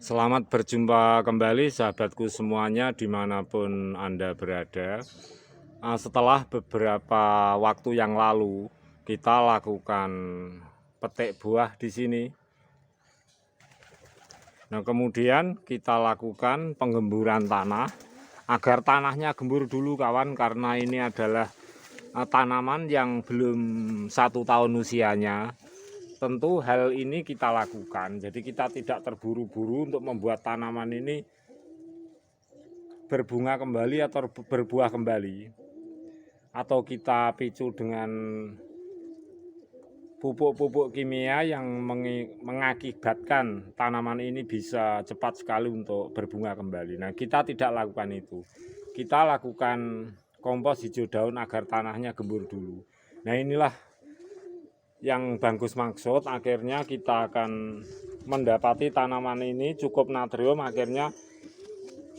Selamat berjumpa kembali sahabatku semuanya dimanapun Anda berada. Setelah beberapa waktu yang lalu kita lakukan petik buah di sini. Nah, kemudian kita lakukan penggemburan tanah agar tanahnya gembur dulu kawan, karena ini adalah tanaman yang belum 1 tahun usianya. Tentu hal ini kita lakukan, jadi kita tidak terburu-buru untuk membuat tanaman ini berbunga kembali atau berbuah kembali, atau kita picu dengan pupuk-pupuk kimia yang mengakibatkan tanaman ini bisa cepat sekali untuk berbunga kembali. Nah, kita tidak lakukan itu. Kita lakukan kompos hijau daun agar tanahnya gembur dulu. Nah, inilah yang Bangkus maksud. Akhirnya kita akan mendapati tanaman ini cukup natrium, akhirnya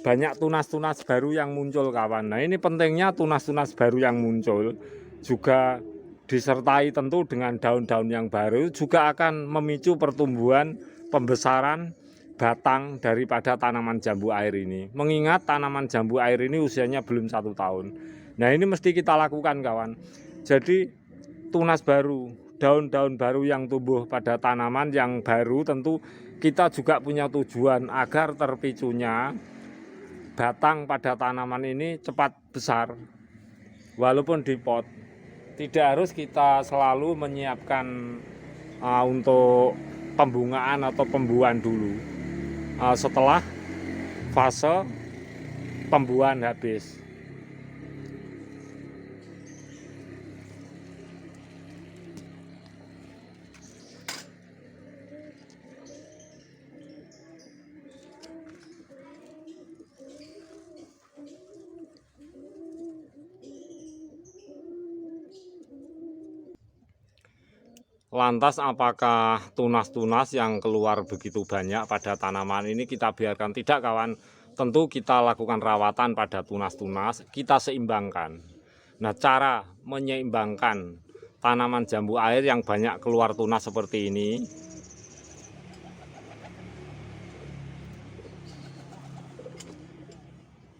banyak tunas-tunas baru yang muncul kawan. Nah, ini pentingnya tunas-tunas baru yang muncul juga disertai tentu dengan daun-daun yang baru, juga akan memicu pertumbuhan pembesaran batang daripada tanaman jambu air ini. Mengingat tanaman jambu air ini usianya belum 1 tahun. Nah, ini mesti kita lakukan kawan. Jadi tunas baru, daun-daun baru yang tumbuh pada tanaman yang baru, tentu kita juga punya tujuan agar terpicunya batang pada tanaman ini cepat besar walaupun di pot. Tidak harus kita selalu menyiapkan untuk pembungaan atau pembuahan dulu setelah fase pembuahan habis. Lantas apakah tunas-tunas yang keluar begitu banyak pada tanaman ini kita biarkan? Tidak kawan, tentu kita lakukan rawatan pada tunas-tunas, kita seimbangkan. Nah, cara menyeimbangkan tanaman jambu air yang banyak keluar tunas seperti ini,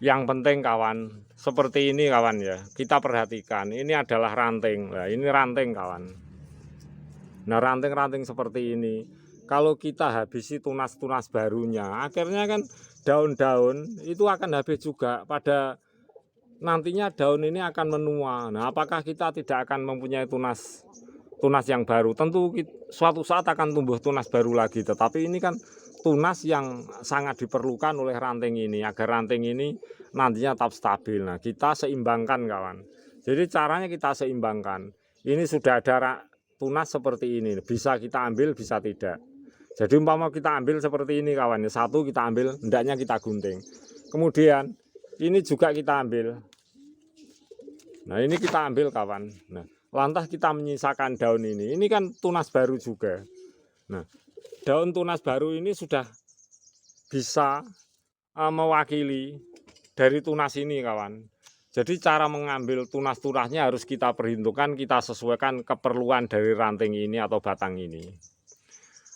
yang penting kawan, seperti ini kawan ya, kita perhatikan, ini adalah ranting. Nah, ini ranting kawan. Nah, ranting-ranting seperti ini, kalau kita habisi tunas-tunas barunya, akhirnya kan daun-daun itu akan habis juga. Pada nantinya daun ini akan menua. Nah, apakah kita tidak akan mempunyai tunas yang baru? Tentu suatu saat akan tumbuh tunas baru lagi, tetapi ini kan tunas yang sangat diperlukan oleh ranting ini, agar ranting ini nantinya tetap stabil. Nah, kita seimbangkan kawan. Jadi caranya kita seimbangkan. Ini sudah ada tunas seperti ini, bisa kita ambil, bisa tidak. Jadi umpama kita ambil seperti ini kawan, satu kita ambil, hendaknya kita gunting. Kemudian ini juga kita ambil. Nah, ini kita ambil kawan. Nah, lantas kita menyisakan daun ini kan tunas baru juga. Nah, daun tunas baru ini sudah bisa mewakili dari tunas ini kawan. Jadi cara mengambil tunas-tunasnya harus kita perhitungkan, kita sesuaikan keperluan dari ranting ini atau batang ini,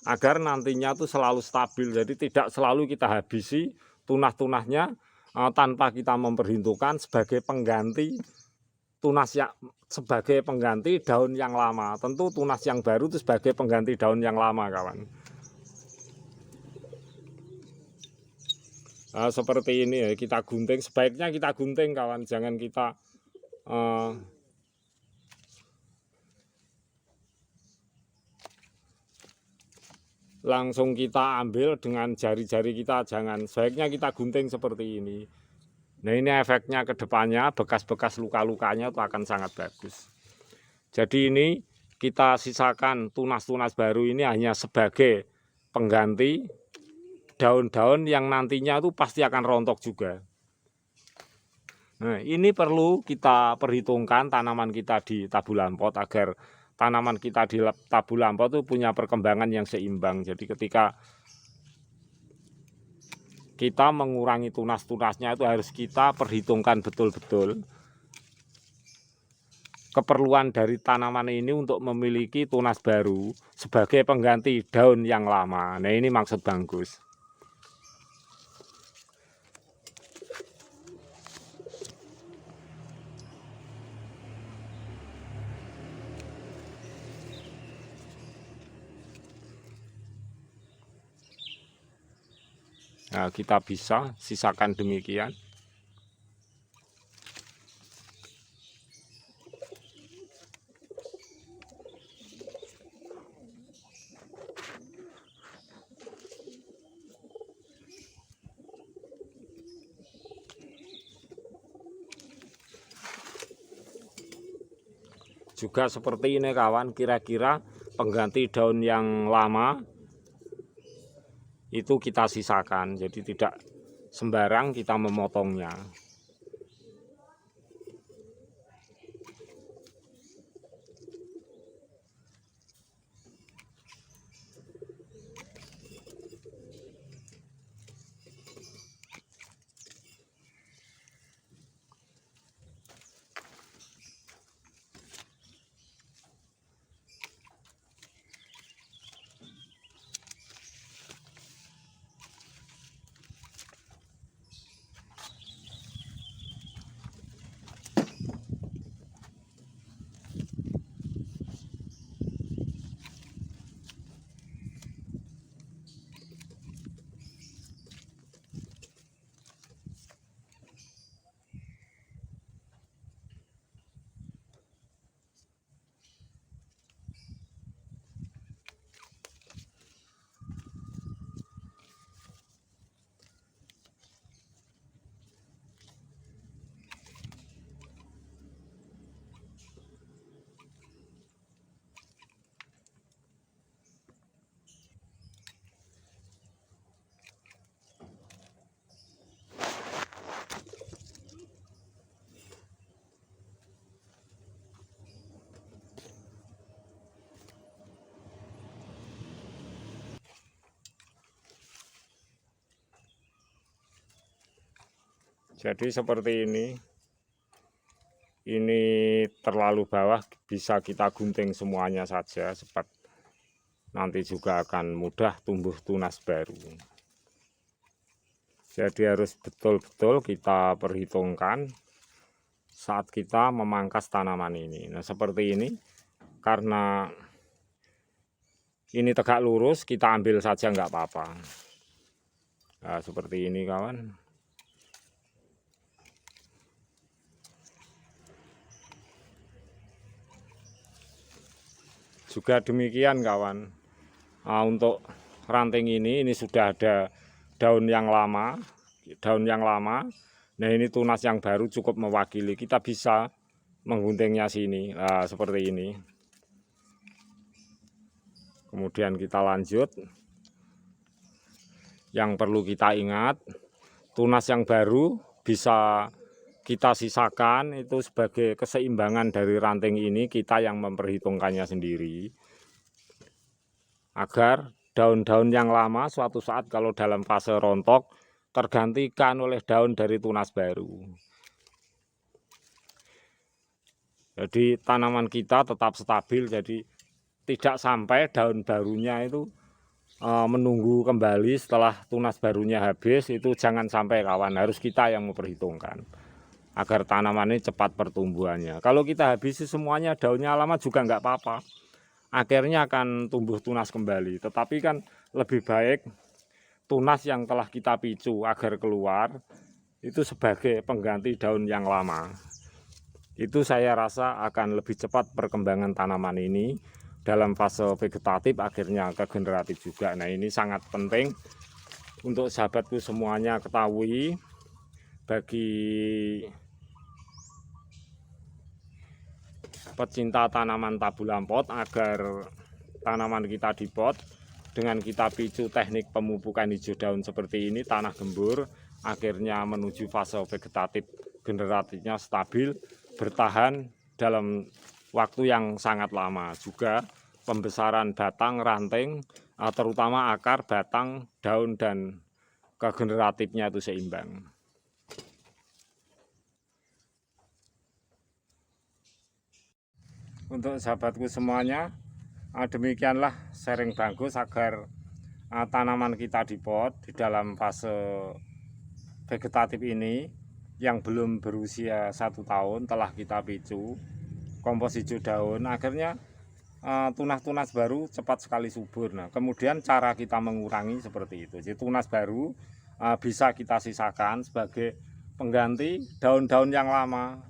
agar nantinya tuh selalu stabil. Jadi tidak selalu kita habisi tunas-tunasnya tanpa kita memperhitungkan sebagai pengganti tunas yang sebagai pengganti daun yang lama. Tentu tunas yang baru itu sebagai pengganti daun yang lama kawan. Nah, seperti ini ya, kita gunting, sebaiknya kita gunting kawan, jangan kita langsung kita ambil dengan jari-jari kita, jangan. Sebaiknya kita gunting seperti ini. Nah, ini efeknya ke depannya, bekas-bekas luka-lukanya itu akan sangat bagus. Jadi ini kita sisakan tunas-tunas baru ini hanya sebagai pengganti daun-daun yang nantinya itu pasti akan rontok juga. Nah, ini perlu kita perhitungkan tanaman kita di tabulan pot agar tanaman kita di tabulan pot itu punya perkembangan yang seimbang. Jadi ketika kita mengurangi tunas-tunasnya itu harus kita perhitungkan betul-betul keperluan dari tanaman ini untuk memiliki tunas baru sebagai pengganti daun yang lama. Nah, ini maksud Bangkus. Nah, kita bisa sisakan demikian. Juga seperti ini kawan, kira-kira pengganti daun yang lama itu kita sisakan, jadi tidak sembarang kita memotongnya. Jadi seperti ini terlalu bawah bisa kita gunting semuanya saja, sebab nanti juga akan mudah tumbuh tunas baru. Jadi harus betul-betul kita perhitungkan saat kita memangkas tanaman ini. Nah seperti ini, karena ini tegak lurus, kita ambil saja nggak apa-apa. Nah seperti ini kawan. Juga demikian kawan, untuk ranting ini sudah ada daun yang lama. Nah ini tunas yang baru cukup mewakili, kita bisa mengguntingnya sini. Nah, seperti ini. Kemudian kita lanjut. Yang perlu kita ingat, tunas yang baru bisa kita sisakan itu sebagai keseimbangan dari ranting ini, kita yang memperhitungkannya sendiri, agar daun-daun yang lama suatu saat kalau dalam fase rontok tergantikan oleh daun dari tunas baru. Jadi tanaman kita tetap stabil, jadi tidak sampai daun barunya itu menunggu kembali setelah tunas barunya habis. Itu jangan sampai kawan, harus kita yang memperhitungkan agar tanaman ini cepat pertumbuhannya. Kalau kita habisi semuanya daunnya lama juga nggak apa-apa, akhirnya akan tumbuh tunas kembali. Tetapi kan lebih baik tunas yang telah kita picu agar keluar itu sebagai pengganti daun yang lama. Itu saya rasa akan lebih cepat perkembangan tanaman ini dalam fase vegetatif, akhirnya ke generatif juga. Nah ini sangat penting untuk sahabatku semuanya ketahui, bagi pecinta tanaman tabulam pot, agar tanaman kita di pot dengan kita picu teknik pemupukan hijau daun seperti ini, tanah gembur, akhirnya menuju fase vegetatif generatifnya stabil, bertahan dalam waktu yang sangat lama. Juga pembesaran batang, ranting, terutama akar, batang, daun, dan kegeneratifnya itu seimbang. Untuk sahabatku semuanya, demikianlah sharing bagus agar tanaman kita di pot di dalam fase vegetatif ini yang belum berusia 1 tahun telah kita picu kompos hijau daun, akhirnya tunas-tunas baru cepat sekali subur. Nah kemudian cara kita mengurangi seperti itu, jadi tunas baru bisa kita sisakan sebagai pengganti daun-daun yang lama.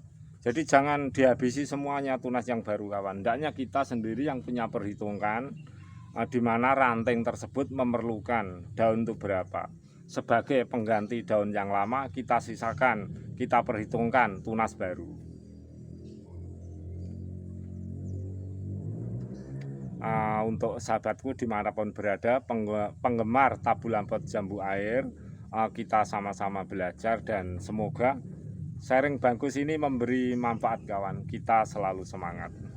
Jadi jangan dihabisi semuanya tunas yang baru kawan. Hendaknya kita sendiri yang punya perhitungan di mana ranting tersebut memerlukan daun untuk berapa. Sebagai pengganti daun yang lama kita sisakan, kita perhitungkan tunas baru. Untuk sahabatku dimanapun berada, penggemar Tabu Lampot Jambu Air, kita sama-sama belajar dan semoga sharing Bangkus ini memberi manfaat kawan. Kita selalu semangat.